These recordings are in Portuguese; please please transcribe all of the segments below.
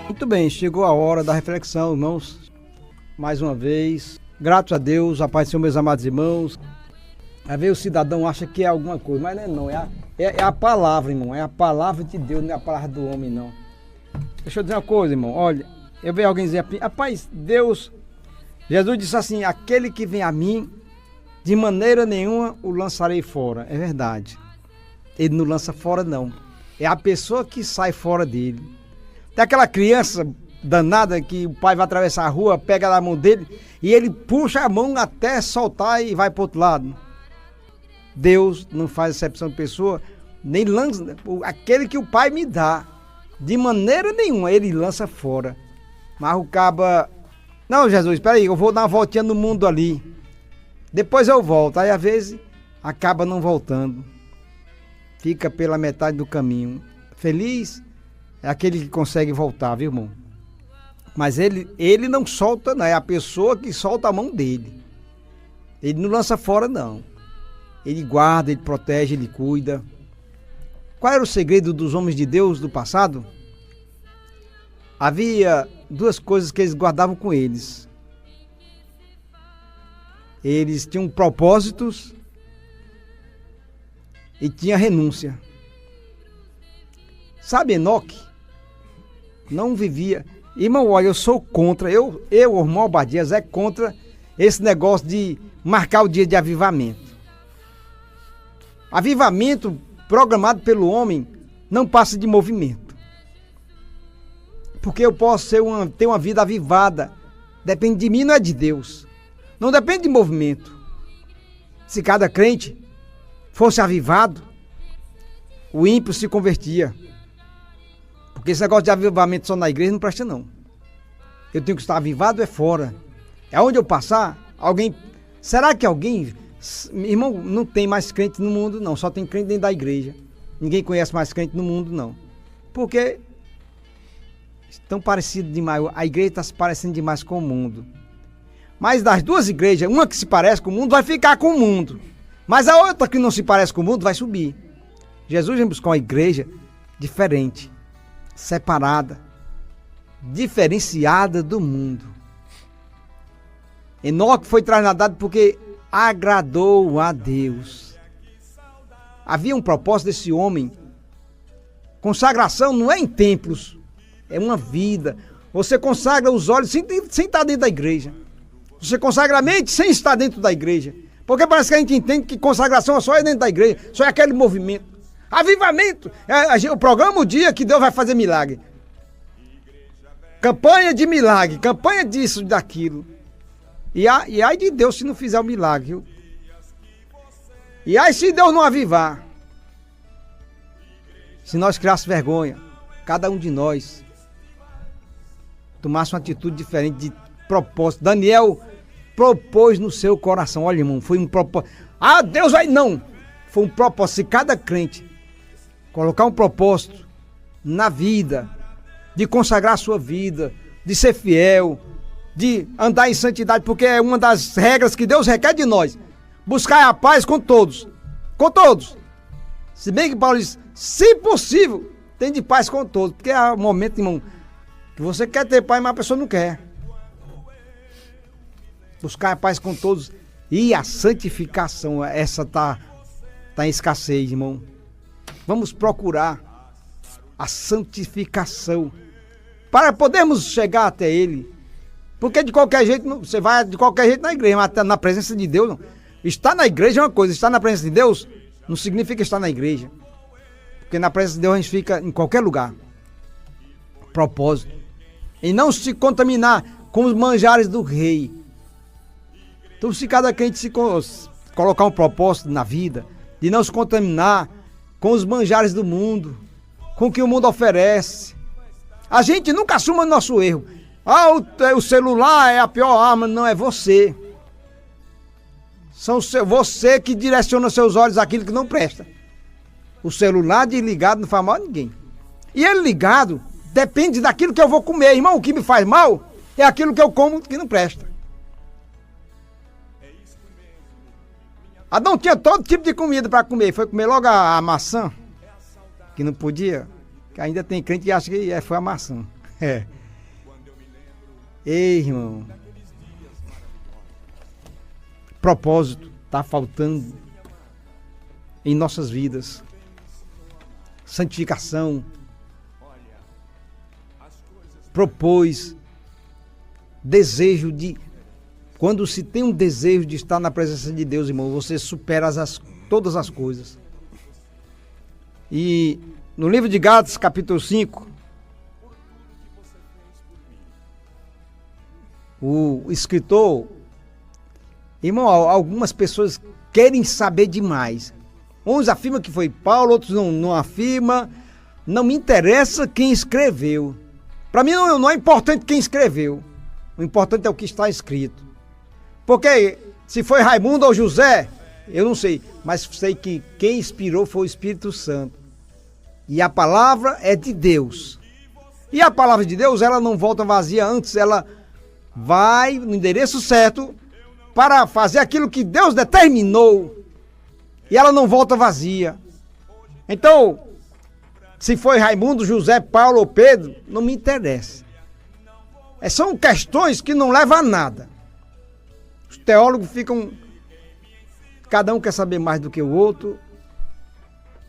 Muito bem, chegou a hora da reflexão, irmãos. Mais uma vez, gratos a Deus, a paz do Senhor, meus amados irmãos. Às vezes o cidadão acha que é alguma coisa, mas não é, é a palavra, irmão. É a palavra de Deus, não é a palavra do homem, não. Deixa eu dizer uma coisa, irmão. Olha, eu vejo alguém dizer, rapaz, Deus, Jesus disse assim, aquele que vem a mim, de maneira nenhuma o lançarei fora. É verdade. Ele não lança fora, não. É a pessoa que sai fora dele. Tem aquela criança danada que o pai vai atravessar a rua, pega na mão dele e ele puxa a mão até soltar e vai para o outro lado. Deus não faz exceção de pessoa, nem lança, aquele que o pai me dá, de maneira nenhuma ele lança fora. Mas o caba, não, Jesus, espera aí, eu vou dar uma voltinha no mundo ali, depois eu volto. Aí às vezes acaba não voltando, fica pela metade do caminho. Feliz é aquele que consegue voltar, viu, irmão? Mas ele não solta, não, é a pessoa que solta a mão dele. Ele não lança fora, não. Ele guarda, ele protege, ele cuida. Qual era o segredo dos homens de Deus do passado? Havia duas coisas que eles guardavam com eles. Eles tinham propósitos e tinha renúncia. Sabe, Enoque não vivia. Irmão, olha, eu sou contra, eu irmão Obadias, é contra esse negócio de marcar o dia de avivamento. Avivamento programado pelo homem não passa de movimento. Porque eu posso ter uma vida avivada. Depende de mim, não é de Deus. Não depende de movimento. Se cada crente fosse avivado, o ímpio se convertia. Porque esse negócio de avivamento só na igreja não presta, não. Eu tenho que estar avivado é fora. É onde eu passar, alguém... Será que alguém... Irmão, não tem mais crente no mundo, não. Só tem crente dentro da igreja. Ninguém conhece mais crente no mundo, não. Porque estão parecidos demais. A igreja está se parecendo demais com o mundo. Mas das duas igrejas, uma que se parece com o mundo vai ficar com o mundo. Mas a outra que não se parece com o mundo vai subir. Jesus vem buscar uma igreja diferente, separada, diferenciada do mundo. Enoque foi trasladado porque agradou a Deus. Havia um propósito desse homem. Consagração não é em templos, é uma vida. Você consagra os olhos sem estar dentro da igreja. Você consagra a mente sem estar dentro da igreja. Porque parece que a gente entende que consagração só é dentro da igreja, só é aquele movimento. Avivamento, o programa o dia que Deus vai fazer milagre. Campanha de milagre, campanha disso, daquilo. E ai de Deus se não fizer o milagre, viu? E ai se Deus não avivar. Se nós criássemos vergonha, cada um de nós tomasse uma atitude diferente de propósito. Daniel propôs no seu coração, olha, irmão, foi um propósito. Ah, Deus vai, não. Foi um propósito. Se cada crente colocar um propósito na vida, de consagrar a sua vida, de ser fiel, de andar em santidade, porque é uma das regras que Deus requer de nós. Buscar a paz com todos. Com todos. Se bem que Paulo diz, se possível, tem de paz com todos. Porque é o momento, irmão, que você quer ter paz, mas a pessoa não quer. Buscar a paz com todos. E a santificação, essa tá em escassez, irmão. Vamos procurar a santificação para podermos chegar até Ele. Porque de qualquer jeito, você vai de qualquer jeito na igreja, mas na presença de Deus não. Estar na igreja é uma coisa, estar na presença de Deus não significa estar na igreja. Porque na presença de Deus a gente fica em qualquer lugar. Propósito. E não se contaminar com os manjares do rei. Então se cada crente se colocar um propósito na vida, de não se contaminar com os manjares do mundo, com o que o mundo oferece. A gente nunca assuma o nosso erro. Ah, o celular é a pior arma. Não, é você. Você que direciona seus olhos àquilo que não presta. O celular desligado não faz mal a ninguém. E ele ligado depende daquilo que eu vou comer. Irmão, o que me faz mal é aquilo que eu como que não presta. Adão tinha todo tipo de comida para comer. Foi comer logo a maçã, que não podia. Que ainda tem crente que acha que foi a maçã. É. Ei, irmão. Propósito está faltando em nossas vidas. Santificação. Propôs desejo de... Quando se tem um desejo de estar na presença de Deus, irmão, você supera todas as coisas. E no livro de Gálatas, capítulo 5, o escritor, irmão, algumas pessoas querem saber demais. Uns afirmam que foi Paulo, outros não afirmam. Não me interessa quem escreveu. Para mim não é importante quem escreveu. O importante é o que está escrito. Porque se foi Raimundo ou José, eu não sei. Mas sei que quem inspirou foi o Espírito Santo. E a palavra é de Deus. E a palavra de Deus, ela não volta vazia antes. Ela vai no endereço certo para fazer aquilo que Deus determinou. E ela não volta vazia. Então, se foi Raimundo, José, Paulo ou Pedro, não me interessa. São questões que não levam a nada. Os teólogos ficam... Cada um quer saber mais do que o outro.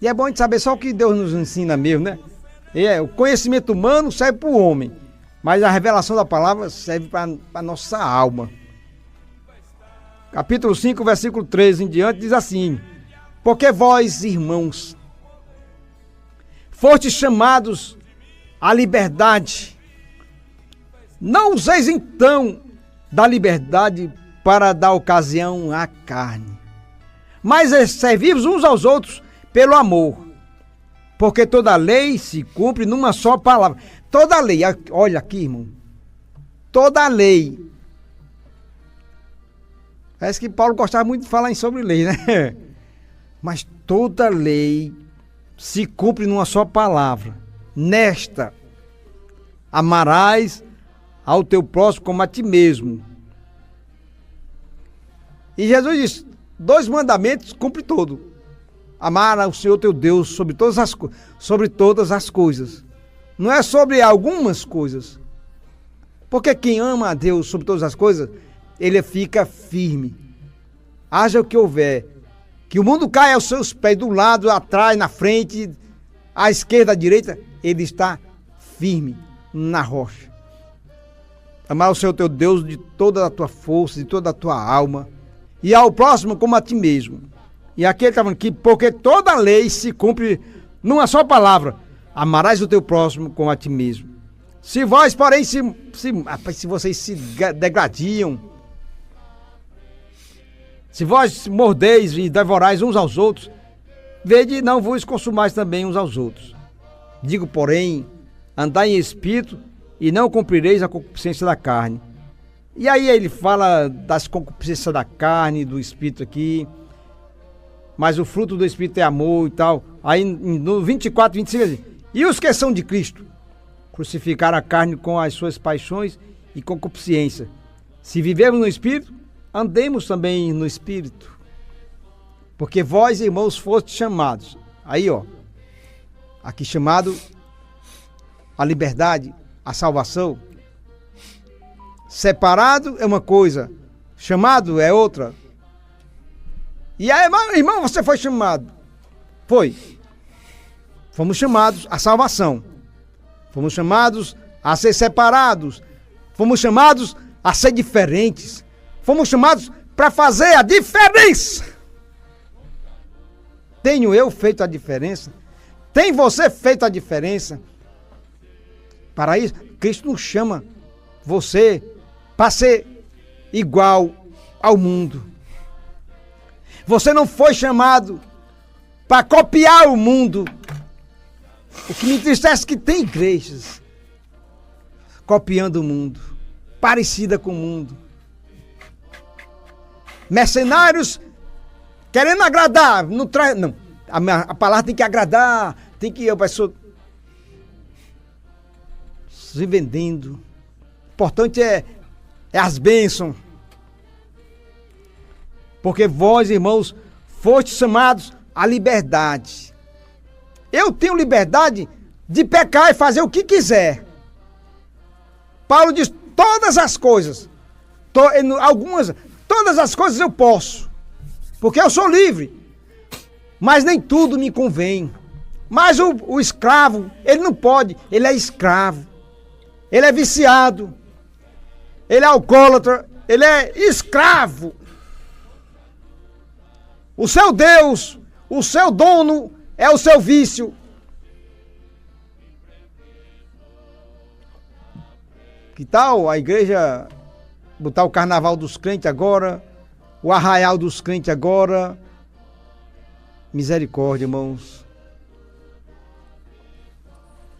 E é bom a gente saber só o que Deus nos ensina mesmo, né? O conhecimento humano serve para o homem. Mas a revelação da palavra serve para a nossa alma. Capítulo 5, versículo 13 em diante, diz assim: porque vós, irmãos, fostes chamados à liberdade. Não useis então da liberdade para dar ocasião à carne, mas servi-vos uns aos outros pelo amor. Porque toda lei se cumpre numa só palavra. Toda lei, olha aqui, irmão. Toda lei. Parece que Paulo gostava muito de falar sobre lei, né? Mas toda lei se cumpre numa só palavra. Nesta, amarás ao teu próximo como a ti mesmo. E Jesus diz, 2 mandamentos cumpre todo. Amar ao Senhor teu Deus sobre todas as coisas. Não é sobre algumas coisas. Porque quem ama a Deus sobre todas as coisas, ele fica firme. Haja o que houver. Que o mundo caia aos seus pés, do lado, atrás, na frente, à esquerda, à direita, ele está firme na rocha. Amar o Senhor teu Deus de toda a tua força, de toda a tua alma. E ao próximo como a ti mesmo. E aqui ele está falando que porque toda lei se cumpre numa só palavra. Amarás o teu próximo como a ti mesmo. Se vós, porém, se vocês se degradiam, se vós mordeis e devorais uns aos outros, vede não vos consumais também uns aos outros. Digo, porém, andai em espírito e não cumprireis a concupiscência da carne. E aí ele fala das concupiscências da carne, do espírito aqui, mas o fruto do espírito é amor e tal. Aí no 24, 25 assim, e os que são de Cristo crucificaram a carne com as suas paixões e concupiscência. Se vivemos no espírito, andemos também no espírito. Porque vós, irmãos, fostes chamados. Aí, ó. Aqui chamado a liberdade, a salvação. Separado é uma coisa, chamado é outra. E aí, irmão, você foi chamado. Foi. Fomos chamados à salvação. Fomos chamados a ser separados. Fomos chamados a ser diferentes. Fomos chamados para fazer a diferença. Tenho eu feito a diferença? Tem você feito a diferença? Para isso, Cristo nos chama você para ser igual ao mundo. Você não foi chamado para copiar o mundo. O que me entristece é que tem igrejas copiando o mundo, parecida com o mundo. Mercenários querendo agradar, não. A palavra tem que agradar, tem que a pessoa se vendendo. O importante é as bênçãos. Porque vós, irmãos, fostes chamados à liberdade. Eu tenho liberdade de pecar e fazer o que quiser. Paulo diz, todas as coisas. Todas as coisas eu posso. Porque eu sou livre. Mas nem tudo me convém. Mas o escravo, ele não pode. Ele é escravo. Ele é viciado. Ele é alcoólatra. Ele é escravo. O seu Deus, o seu dono é o seu vício. Que tal a igreja botar o carnaval dos crentes agora, o arraial dos crentes agora? Misericórdia, irmãos.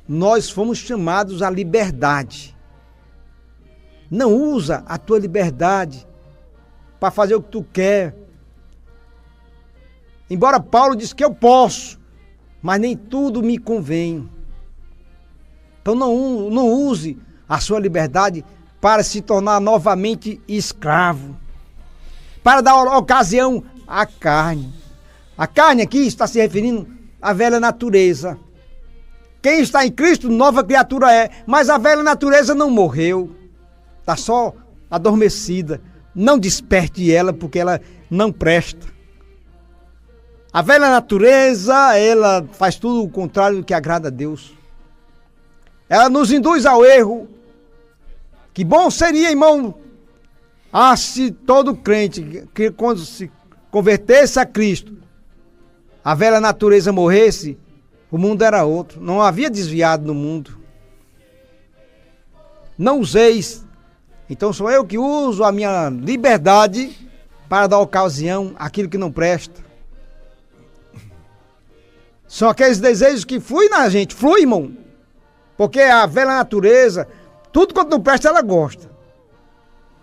Nós fomos chamados à liberdade. Não usa a tua liberdade para fazer o que tu quer. Embora Paulo disse que eu posso, mas nem tudo me convém. Então não use a sua liberdade para se tornar novamente escravo, para dar ocasião à carne. A carne aqui está se referindo à velha natureza. Quem está em Cristo, nova criatura é, mas a velha natureza não morreu, está só adormecida. Não desperte ela, porque ela não presta. A velha natureza, ela faz tudo o contrário do que agrada a Deus. Ela nos induz ao erro. Que bom seria, irmão, se todo crente, que quando se convertesse a Cristo, a velha natureza morresse, o mundo era outro. Não havia desviado no mundo. Não useis. Então sou eu que uso a minha liberdade para dar ocasião àquilo que não presta. São aqueles desejos que fluem na gente. Flui, irmão. Porque a velha natureza, tudo quanto não presta, ela gosta.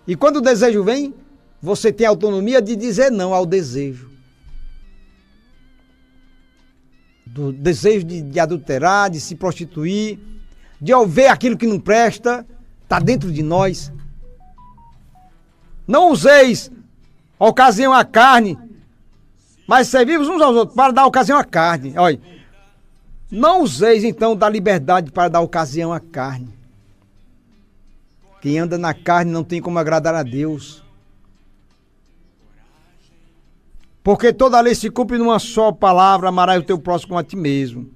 E quando o desejo vem, você tem autonomia de dizer não ao desejo. Do desejo de adulterar, de se prostituir, de ouvir aquilo que não presta, está dentro de nós. Não useis a ocasião à carne, mas servimos uns aos outros para dar ocasião à carne. Olha, não useis então da liberdade para dar ocasião à carne. Quem anda na carne não tem como agradar a Deus. Porque toda a lei se cumpre numa só palavra: amarás o teu próximo como a ti mesmo.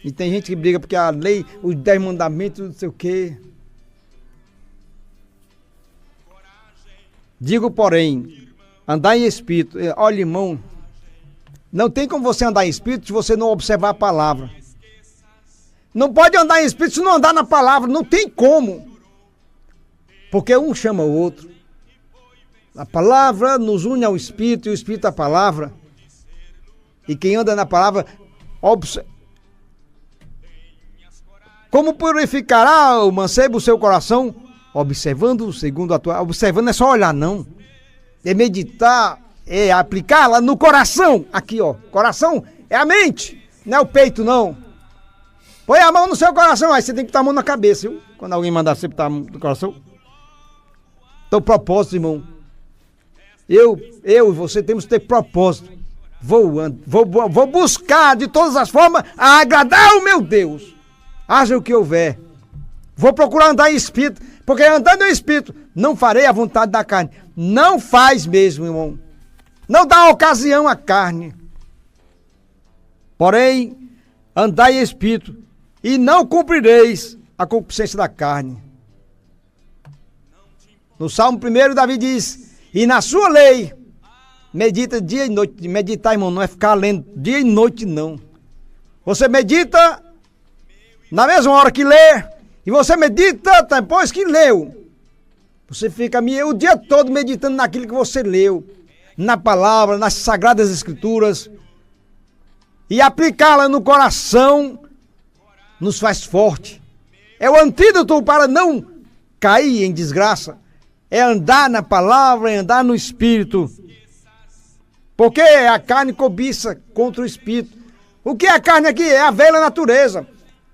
E tem gente que briga porque a lei, os 10 mandamentos, não sei o quê. Digo, porém, andar em espírito. Olha, irmão, não tem como você andar em espírito se você não observar a palavra. Não pode andar em espírito se não andar na palavra. Não tem como. Porque um chama o outro. A palavra nos une ao Espírito e o Espírito à palavra. E quem anda na palavra, como purificará o mancebo o seu coração? Observando segundo a tua... Observando não é só olhar, não. É meditar, é aplicá-la no coração. Aqui, ó. Coração é a mente, não é o peito, não. Põe a mão no seu coração, aí você tem que botar a mão na cabeça, viu? Quando alguém mandar você botar a mão no coração. Então, propósito, irmão. Eu e você temos que ter propósito. Vou buscar de todas as formas a agradar o meu Deus. Haja o que houver. Vou procurar andar em espírito, porque andando em espírito não farei a vontade da carne. Não faz mesmo, irmão. Não dá ocasião à carne. Porém, andai em espírito e não cumprireis a concupiscência da carne. No Salmo 1, Davi diz: e na sua lei, medita dia e noite. Meditar, irmão, não é ficar lendo dia e noite, não. Você medita na mesma hora que lê, e você medita depois que leu. Você fica o dia todo meditando naquilo que você leu, na palavra, nas sagradas escrituras. E aplicá-la no coração nos faz forte. É o antídoto para não cair em desgraça. É andar na palavra, é andar no Espírito. Porque a carne cobiça contra o Espírito. O que é a carne aqui? É a velha natureza.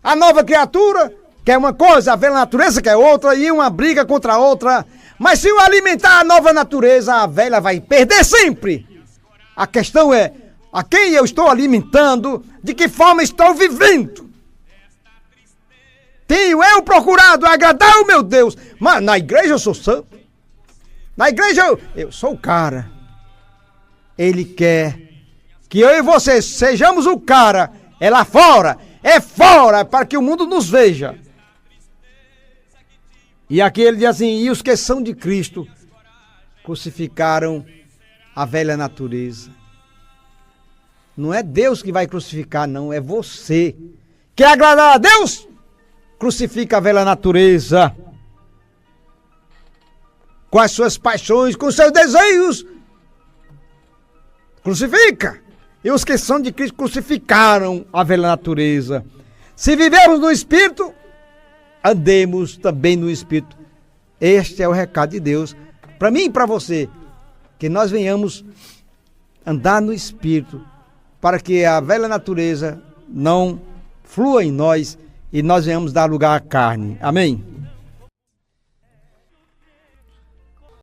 A nova criatura quer uma coisa, a velha natureza quer outra, e uma briga contra a outra. Mas se eu alimentar a nova natureza, a velha vai perder sempre. A questão é, a quem eu estou alimentando, de que forma estou vivendo. Tenho eu procurado agradar o meu Deus, mas na igreja eu sou santo. Na igreja eu sou o cara. Ele quer que eu e você sejamos o cara. É lá fora, é fora, para que o mundo nos veja. E aqui ele diz assim: e os que são de Cristo crucificaram a velha natureza. Não é Deus que vai crucificar, não, é você. Quer agradar a Deus? Crucifica a velha natureza. Com as suas paixões, com os seus desejos. Crucifica. E os que são de Cristo crucificaram a velha natureza. Se vivemos no Espírito, andemos também no Espírito. Este é o recado de Deus para mim e para você, que nós venhamos andar no Espírito, para que a velha natureza não flua em nós e nós venhamos dar lugar à carne. Amém?